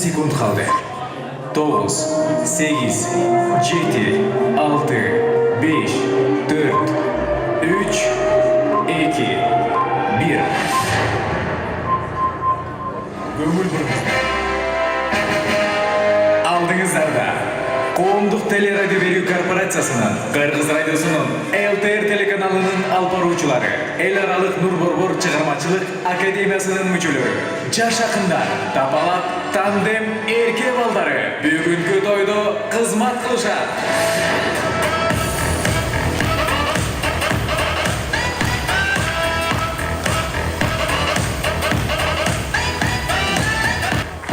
секунд қалды. 9, 8, 7, 6, 5, 4, 3, 2, 1. Көңіл бұрыңыздар. Алдыңыздарда Коомдук телерадио берүү корпорациясынан, Кыргыз радиосунун, ЛТР телеканалынын алып баруучулары, эл аралык Нур Борбор чыгармачылык академиясынын мүчөлөрү, жаш акындар, тапалак, тандем, эрке балдары бүгүнкү тойдо кызмат кылышат.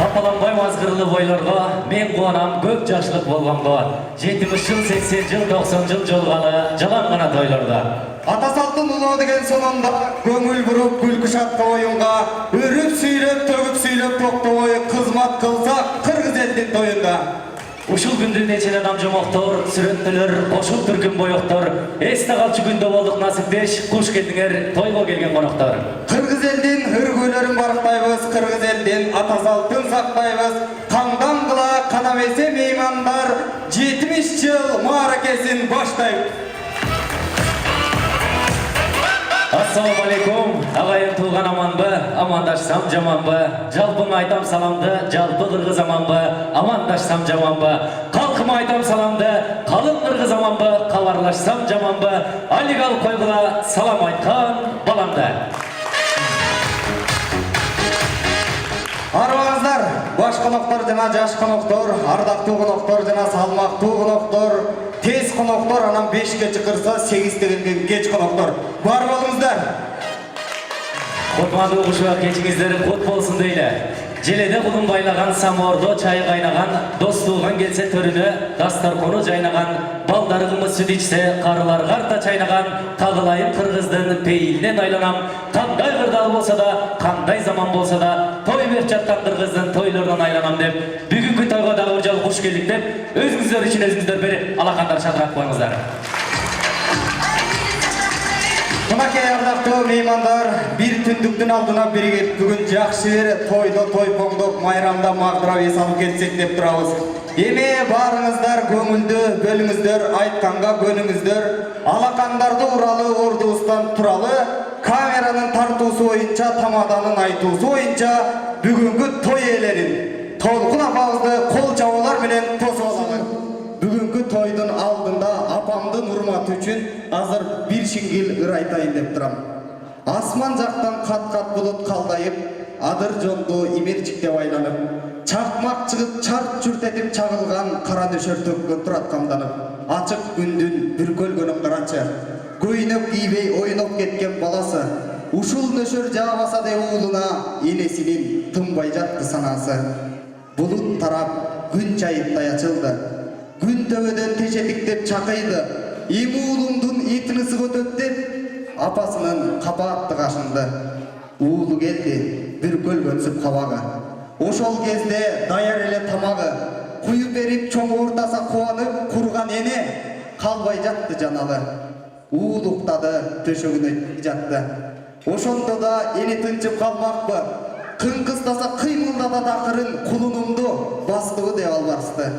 Тапаланбай мазгырлы бойлорго мен куанам көп жакшылык болгонго. 70 жыл, 80 жыл, 90 жыл жолгалы жалаң гана тойлордо. Ата салттын улоо деген сонунда көңүл буруп күлкү шатка оюнга, өрүп сүйлөп, төгүп сүйлөп токтобой кызмат кылсак кыргыз элдин тоюнда. Ушул күндү нече адам жомоктор, сүрөттөлөр, кошуп түркүн боyoктор, эсте калчу күндө болдук насиптеш, куш келдиңер тойго келген коноктор. Кыргыз элдин өргөлөрүн барктайбыз, кыргыз элдин ата салтын сактайбыз. Каңдан кыла канабесе меймандар, 70 жыл мааракесин баштайбыз. Ассаламу алейкум, агайын тууган аманбы, амандашсам жаманбы, жалпыңа айтам саламды, жалпы кыргыз аманбы, амандашсам жаманбы, калкыма айтам саламды, калың кыргыз аманбы, кабарлашсам жаманбы, алик алып койгула салам айткан баламды. Арбаңыздар, баш коноктор жана жаш коноктор, ардактуу коноктор жана салмактуу коноктор, тез коноктор, анан 5-ке чыкырса 8-те келген кеч коноктор. Бар болуңуздар. Кутмандуу кушуа кечиңиздер кут болсун дейле. Желеде кулун байлаган самоордо чай кайнаган, дос тууган келсе төрүнө дастаркону жайнаган, балдары кымыз сүт ичсе, карылар карта чайнаган, тагылайын кыргыздын пейилинен айланам. Кандай кырдаал болсо да, кандай заман болсо да, той берип жаткан кыргыздын тойлорунан айланам деп, бүгүнкү тойго дагы бир жолу куш келдик деп, өзүңүздөр үчүн өзүңүздөр берип, алакандар шатырап коюңуздар. Мынакей ардактуу меймандар, бир түндүктүн алдына биригип, бүгүн жакшы бир тойдо тойпоңдоп, майрамда магдыра эс алып келсек деп турабыз. Эми баарыңыздар көңүлдү бөлүңүздөр, айтканга көнүңүздөр, алакандарды уралы ордубуздан туралы, камеранын тартуусу боюнча, тамаданын айтуусу боюнча бүгүнкү той ээлерин Толкун апабызды кол чабуулар менен тосуп алалы. Бүгүнкү тойдун алдында апамдын урматы үчүн азыр бир шиңгил ыр айтайын деп турам. Асман жактан кат-кат булут калдайып, адыр жонду имерчиктеп айланып, чакмак чыгып чарт-чурт этип чагылган кара нөшөр төккөн турат камданып, ачык күндүн бүркөлгөнүн карачы, көйнөк кийбей ойноп кеткен баласы, ушул нөшөр жаабаса деп уулуна энесинин тынбай жатты санасы. Булут тарап, күн чайыптай ачылды. Күн төбөдөн тешетиктеп чакыйды. Эми уулумдун итинisi көтөт деп, апасынын капаатты кашынды. Уулу келди, бүркөлгөнсүп кабагы. Ошол кезде даяр эле тамагы, куюп берип чоңууртаса кубанып, курган эне калбай жатты жаналы. Уул уктады, төшөгүнө жатты. Ошондо да эне тынчып калмакпы? Кыңкыстаса кыймылдады акырын, кулунумду бастыбы деп албасты.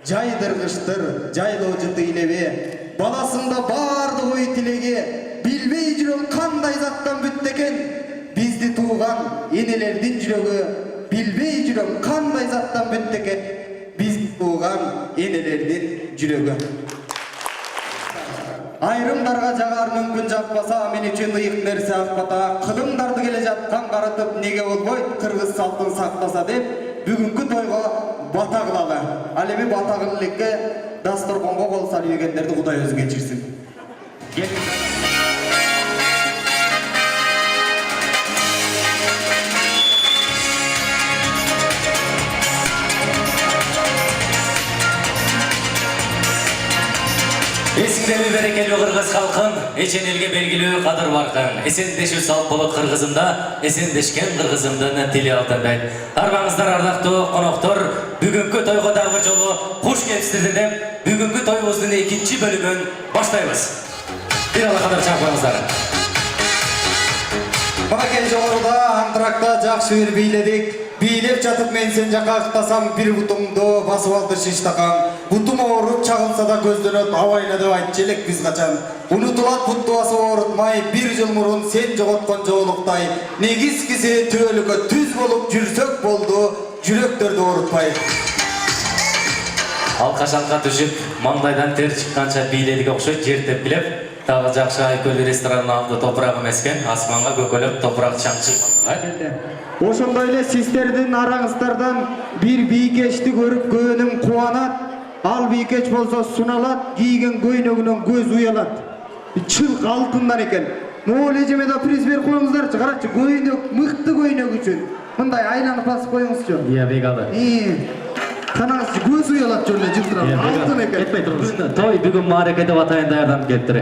Жайдыр кыштыр, жайлоо жыты илебе, баласында баардык ой тилеги, билбей жүрөм кандай заттан бүттү экен, бизди тууган энелердин жүрөгү, билбей жүрөм кандай заттан бүттү экен, бизди тууган энелердин жүрөгү. Айрымдарга жагар мүмкүн жакпаса, мен үчүн ыйык нерсе акпата, кылымдарды келе жаткан карытып неге болбойт, кыргыз салтын сактаса деп, бүгүнкү тойго бата кылалы. Ал эми бата кылып элекке дасторконго кол салып ийгендерди Кудай өзү кечирсин. Эсиңдеби берекелүү кыргыз халкын, эчен элге белгилүү кадыр баркын. Эсендешүү салт болот кыргызымда, эсендешкен кыргызымдын тили алтындай. Арбаңыздар ардактуу коноктор, бүгүнкү тойго дагы бир жолу куш келипсиздер деп, бүгүнкү тойубуздун 2-чи бөлүгүн баштайбыз. Бир алакадар чакырыңыздар. Мынакей жогоруда антракта жакшы бир бийледик. Бийлеп жатып мен сен жака ыктасам бир бутумду басып алды шиштакан. Бутум ооруп чагылса да көздөнөт абайла деп айтчу элек биз качан. Унутулат буту басып оорутмай бир жыл мурун сен жоготкон жоолуктай. Негиз кисе түбөлүккө түз болуп жүрсөк болду, жүрөктөрдү оорутпай. Алкашанга түшүп, маңдайдан тер чыкканча бийледиге окшойт, жер тепкилеп, тагы жакшы айкөлүү ресторанын алды топурак эмескен, асманга көкөлөп топурак чаңчы. Ошондой эле сиздердин араңыздардан бир бийкечти көрүп көөнүм кубанат. Ал бийкеч болсо суналат, кийген көйнөгүнөн көз уялат. Чылк алтындан экен. Могул эжеме приз берип коюңуздарчы, карачы, көйнөк, мыкты көйнөк үчүн. Мындай айланып басып коюңузчу. Iya, бегалы. Канаңызчы көз уялат жоле жылтырап. Алтын экен. Кетпей туруңуз. Той бүгүн маареке деп атайын даярданып келиптир.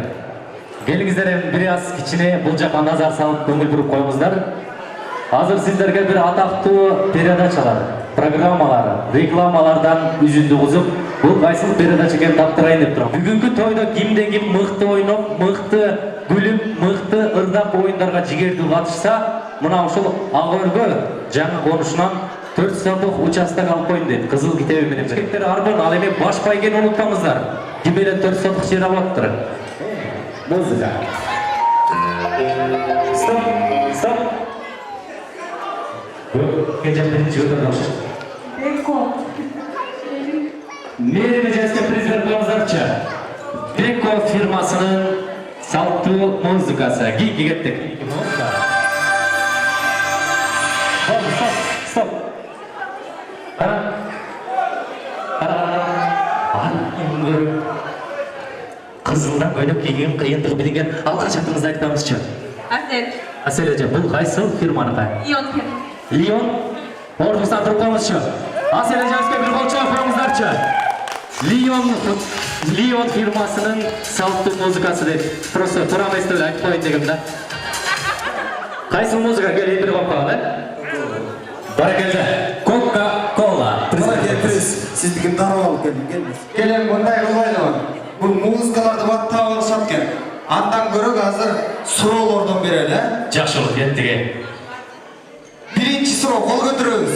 Келиңиздер эми бир аз кичине бул жака назар салып көңүл буруп коюңуздар. Азыр сиздерге бир атактуу передачалар, программалар, рекламалардан үзүндү кузуп, бул кайсыл передача экенин таптырайын деп турам. Бүгүнкү тойдо кимден ким мыкты ойноп, мыкты күлүп, мыкты ырдап оюндарга жигердүү катышса, мына ушул ак өргө жаңы конушунан 4 соток участок алып коюн дейт. Кызыл китеби менен. Жигиттер арбон, ал эми баш байгени унутпаңыздар. Ким менен 4 соток жер алыптыр? Музыка. Стоп, стоп. Geçen birinci götürdüm. Beko. Nereye Meclis'e priz verip koyamızlarça? Beko firmasının salttığı muzikası. Giygi gittik. Stop. Kızıldan koyup giygen kıyıntığı bilingen alkışatınızda aytmamızçı. Asel. Asel Hoca, bu kaysıl firmanı kay? Ion firma. Лион, орныңыздан тұрып қойыңызшы. Асел Эженске бір қол шапалақ қойыңыздаршы. Лион фирмасының салттуу музыкасы деп. Просто тура эмес деп айтып коеюн дегем да. Кайсы музыка келейин бир қопқа, Баракелде. Кока-кола. Сиздикин дароо алып келдиңиз. Келем мындай кылбайлы. Бул музыкаларды баттап алышат экен. Андан көрөк азыр суроолордон берели, Жакшы болуп кеттиге. Birinci soru kol götürüyoruz.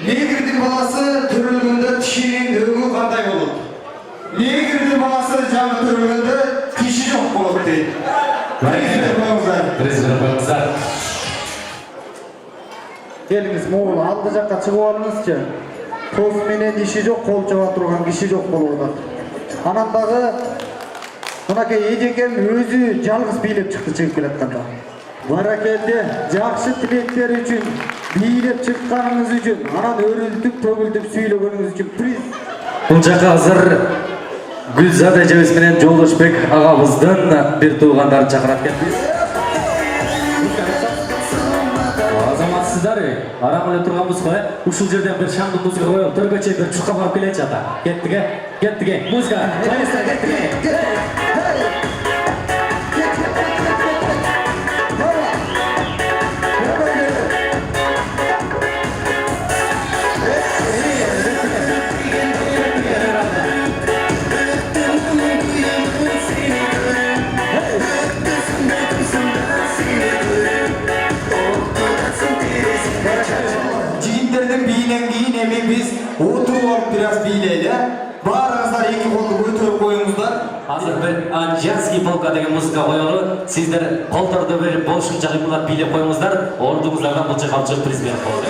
Negir'in balası törülgünde kişinin ögü kanday olur. Negir'in balası canı törülgünde kişi çok olur değil. Президент koyыңыздар. Geliniz Moğol, aldı жаққа çıkıp alыңızчы. Toz menen işi yok, kol çaba turgan kişi yok bolurlar. Anandağı Mınakay Ejekem özü жалгыз biylep çıktı çıkıp kelatkanda. Barakelde, жақсы tilekler üçün, biylep çıkkanınız üçün, anan örültüp, tөгültüp, süylөгөнүңүз üçün priz. Бул жака азыр Гүлзат эжебиз менен Жолдошбек агабыздын бир туугандарын чакырат келдик. Азаматсыздар, арам эле турганбыз го, ушул жерден бир шаңды музыка коюп, төргөчө бир чуркап алып келечи ата. Кеттиге, музыка, жайыңыздар кеттиге. Jigitlerden biyinen giyin emi biz oturup alıp biraz biyleyli. Barыңızдар эки колду көтөрүп коюңуздар. Азыр бир Анжанский полка деген музыка коелу. Сиздер колдорду берип болушунча кыймылдап бийлеп коюңуздар. Ордуңуздардан бул чакалчы приз берип коелу.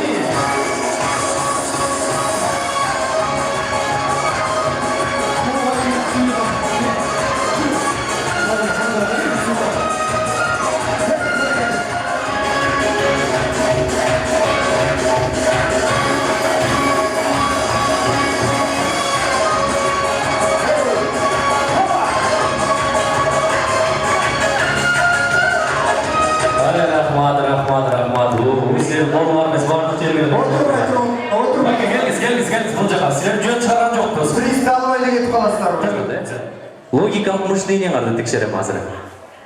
Рахмат. Силер болуңарыңыз бардык жерге. Келиңиз, бул жака. Силер жөн чыгарган жокпуз. Призди албай эле кетип каласыздар. Логикалык мышлениеңарды текшерем азыр.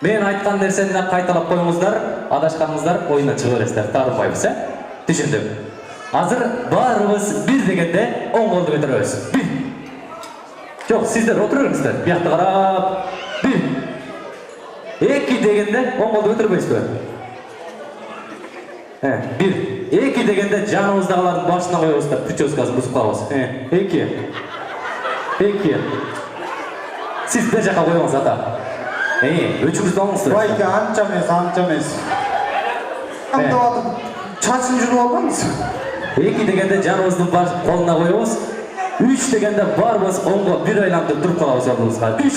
Мен айткан нерсени кайталап коюңуздар, адашканыңыздар оюндан чыга бересиздер. Таарынбайбыз, Түшүндүм. Азыр баарыбыз бир дегенде оң колду көтөрөбүз. Бир. Жок, сиздер отура бериңиздер. Биякты карап. Бир. Эки дегенде оң колду көтөрбөйсүзбү? Бир. Эки дегенде жаныбыздагылардын башына коебуз да прическасын бузуп калабыз. Эки. Сиз бер жака коюңуз ата. Өчүңүздү алыңыздар. Байке, анча эмес. Кантип атып, чачын жууп албаңыз. Эки дегенде жаныбыздын колуна коебуз. 3 дегенде барыбыз оңго бир айлантып туруп калабыз ордубузга. 3.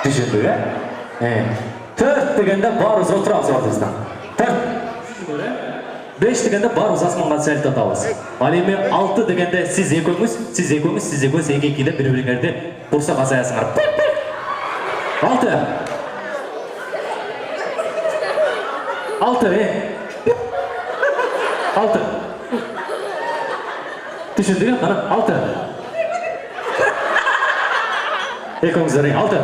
Түшүндүк, 4 дегенде барыбыз отурабыз ордубуздан. 4. 5 дегенде барыбыз асманга салют атабыз. Ал эми 6 дегенде сиз экөөңүз эки-экиде бири-бириңерди курсакка саясыңар. 6. Түшүндүк, кана 6. Экөөңүздөр 6.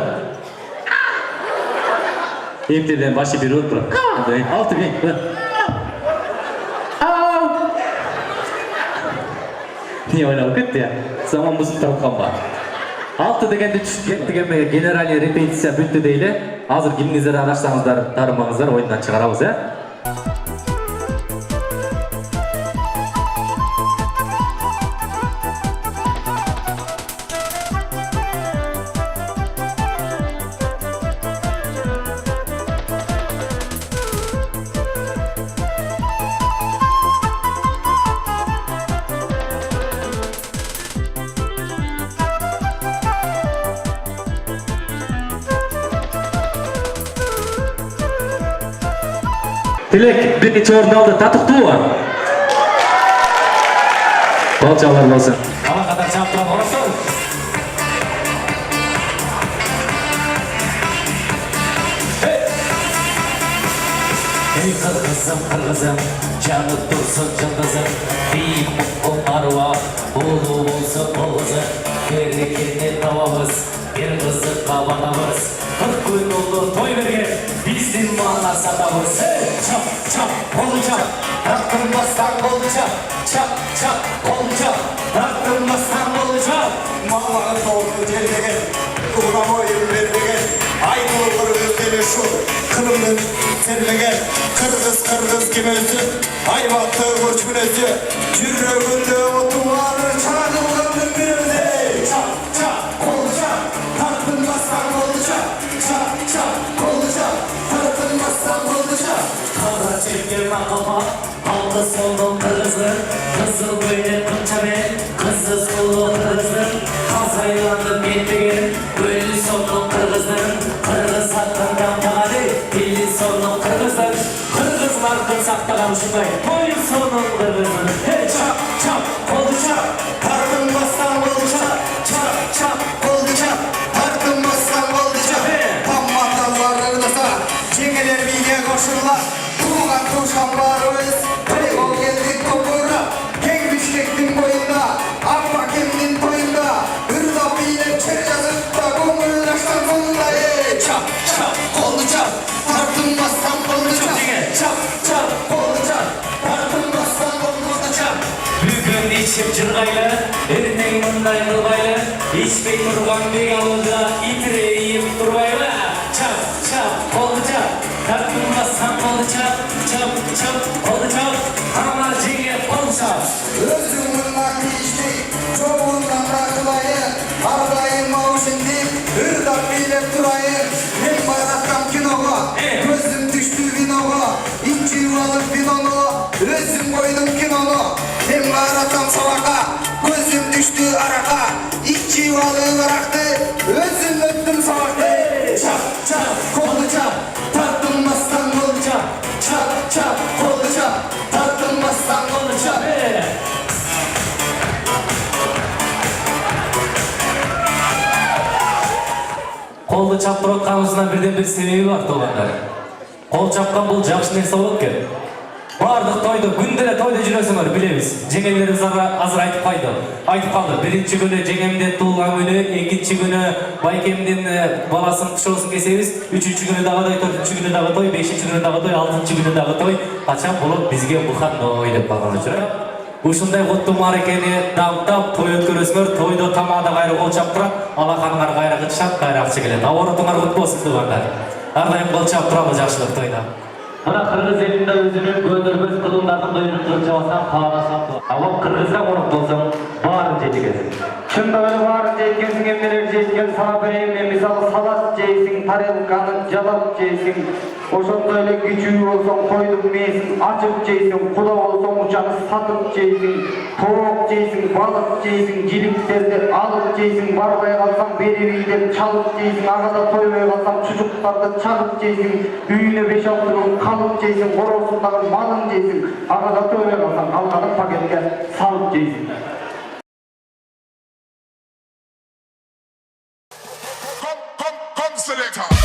Эмтелден башы бир өтүп турат. 6 не ойлап кетти я? Заман бузуп турганба. 6 дегенде түшүп кеттиге генеральный репетиция бүттү дейле. Азыр кимиңиздер адашсаңыздар, тарымаңыздар, оюндан чыгарабыз, Tilek birinci orun aldı. Tatıktı var. Balçalar olsun. Hava kadar çaptan olsun. Ey kırgızım, canı dursun yıldızım. Bir mutlu arva, oğlu olsun oğuzum. Gerekeni tavamız, bir kızı kavanamız. 40 gün oldu toy vergen, bizim mallar satamız. Çap, olacak, taktırmazsan olacak. Çap, olacak, taktırmazsan olacak. Mallara doğru gelmegen, uğrama oyun vermegen, aynı olur özleri şu, kırımın termegen, kırgız kim özü, ayvatı burçun özü, yürüğünde otuvarı çağırılgın bir özü. Çap, olacak, taktırmazsan olacak. Çap, olacak, taktırmazsan olacak. Kara çekil makama, aldı soldu kırgızı. Kızıl böyle kınça ben, kızı solu kırgızın. Kazaylandı bettigen, böyle soldu kırgızın. Kırgız hakkından bağlı, dili soldu kırgızın. Kırgızlardan saktagan şunday, boyun soldu kırgızın. Çap, olacak, Tartınmazsan olacak, çap, olacak, tartınmazsan olacak. Pammatallarınıza, cengeler bilge koşurlar, tuğan tuşanlarımız, Prego geldik topura, Kengmişliktin boyunda, Akbakem'in toyunda, Hırda bilek çer yazıp da gomurlaştan sonunda. Çap, olacak, tartınmazsan olacak. Çap, olacak, tartınmazsan olacak. Bugün içip çırgayla, erteğin mınday kılbayla, içpey turgan bey alıda, itireyip durbayla. Çap, olacak, tartılmazsan olacak. Çap, olacak, ama cenge olacak. Özümün nakişti, çoğundan rakılayı, Ardayım mavuşindi, hırdak bilek durayı. Ben bayraktam kinoga, gözüm düştü vinoga, İnci yuvalık vinonu, özüm koydum kinonu. Ben bayraktam savaka, gözüm düştü araka, İnci yuvalığı bıraktı, özüm öptüm savakta. Çap, olacak, tartılmazsan olacak. Çap, olacak, tartılmazsan olacak. Koldu çaptırıp atkanımızdan birden bir sebebi var toğanlar. Kol çapkan bul жақсы нерсе болот кен. Бардык тойдо, күнделе тойдо жүрөсүңөр билебиз. Жеңелерибиз азыр айтып калды. Биринчи күнү жеңемдин туулган күнү, экинчи күнү байкемдин баласынын кышоосун кесебиз, үчүнчү күнү дагы той, төртүнчү күнү дагы той, бешинчи күнү дагы той, алтынчы күнү дагы той. Качан болот бизге буханной деп калган учур. Ушундай куттуу мааракени дамтап той өткөрөсүңөр, тойдо тамада кайра кол чаптырат, алаканыңар кайра кычышат, кайра акча келет. Аборотуңар кут болсун туугандар. Ар дайым кол чаптырабыз жакшылык тойдо. Mına Kırgız elinde özünün göndürmez kılımlarının doyurup duracağızsan pağlasam da. Ama Kırgız'da konup olsam bağırın jetikesi. Şunda böyle barınca etkensin, emneler jetken sana vereyim. Misal salat jeysin, tarelkanı jalap jeysin. Oşonda öyle küçüğü olsan koydum meysin, açıp jeysin. Kula olsan uçanı satıp jeysin. Toğuk jeysin, balık jeysin, jiliklerdi alıp jeysin. Barbaya kalsam bereviyden çalıp jeysin. Ağada toymaya kalsam çocuklarda çağıp jeysin. Üyüne 5-6 gün kalıp jeysin. Korosundagı malın jeysin. Ağada toymaya kalsam kalkanı paketke salıp jeysin. Come selector.